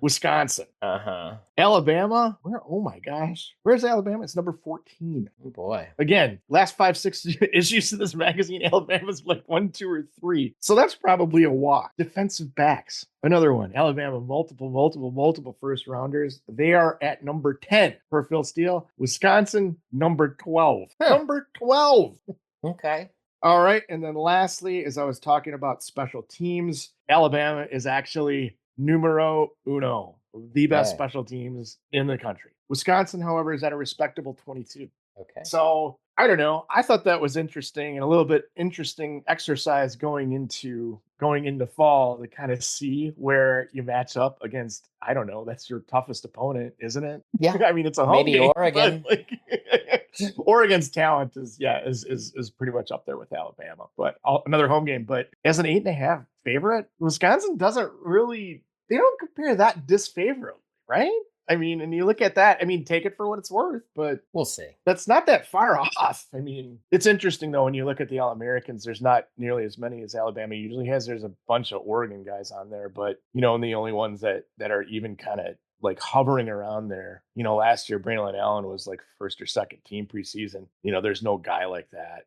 Wisconsin. Uh-huh. Alabama, oh my gosh. Where's Alabama? It's number 14. Oh boy. Again, last 5, 6 issues of this magazine, Alabama's like 1, 2, or 3. So that's probably a walk. Defensive backs. Another one. Alabama, multiple first rounders. They are at number 10 for Phil Steele. Wisconsin, number 12. Number 12. Okay. All right. And then lastly, as I was talking about special teams, Alabama is actually numero uno, the best special teams in the country. Wisconsin, however, is at a respectable 22. Okay. So I don't know. I thought that was interesting and a little bit interesting exercise going into fall to kind of see where you match up against. I don't know. That's your toughest opponent, isn't it? Yeah. I mean, it's a home maybe game, Oregon. Oregon's talent is pretty much up there with Alabama, but another home game. But as an 8.5 favorite, Wisconsin doesn't really. They don't compare that disfavorably, right? I mean, and you look at that, I mean, take it for what it's worth, but we'll see. That's not that far off. I mean, it's interesting, though, when you look at the All-Americans, there's not nearly as many as Alabama usually has. There's a bunch of Oregon guys on there, but, and the only ones that are even kind of like hovering around there, last year, Braylon Allen was like first or second team preseason. There's no guy like that.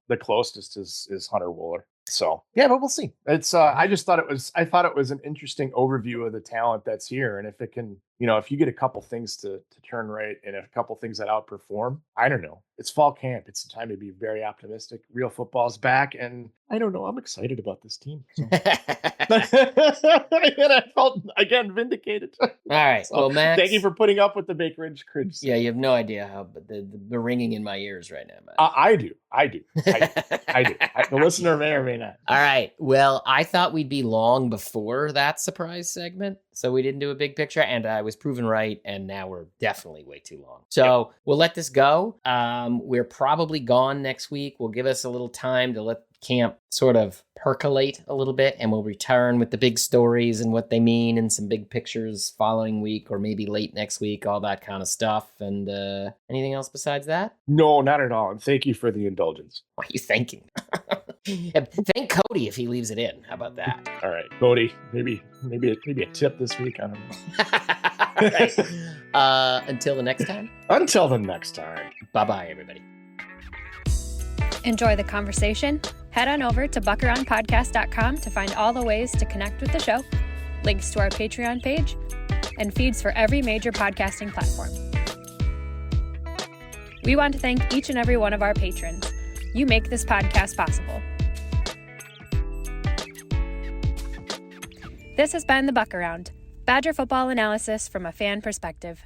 The closest is Hunter Wooler. So yeah, but we'll see. It's I thought it was an interesting overview of the talent that's here. And if it can, if you get a couple things to turn right and a couple things that outperform, I don't know. It's fall camp. It's the time to be very optimistic. Real football's back, and I don't know. I'm excited about this team. So. And I felt again vindicated. All right. So, Well, Max, thank you for putting up with the Baker Ridge cringe. Yeah, you have no idea how the ringing in my ears right now, Max. I do. The listener may or may not. All right. Well, I thought we'd be long before that surprise segment, so we didn't do a big picture, and I was proven right, and now we're definitely way too long. So We'll let this go. We're probably gone next week. We'll give us a little time to let camp sort of percolate a little bit, and we'll return with the big stories and what they mean and some big pictures following week or maybe late next week, all that kind of stuff. And anything else besides that? No, not at all. And thank you for the indulgence. Why are you thanking? Thank Cody if he leaves it in. How about that? All right, Cody, maybe a tip this week. I don't know. All right. Until the next time. Until the next time. Bye-bye, everybody. Enjoy the conversation? Head on over to buckaroundpodcast.com to find all the ways to connect with the show, links to our Patreon page, and feeds for every major podcasting platform. We want to thank each and every one of our patrons. You make this podcast possible. This has been The Buck Around, Badger football analysis from a fan perspective.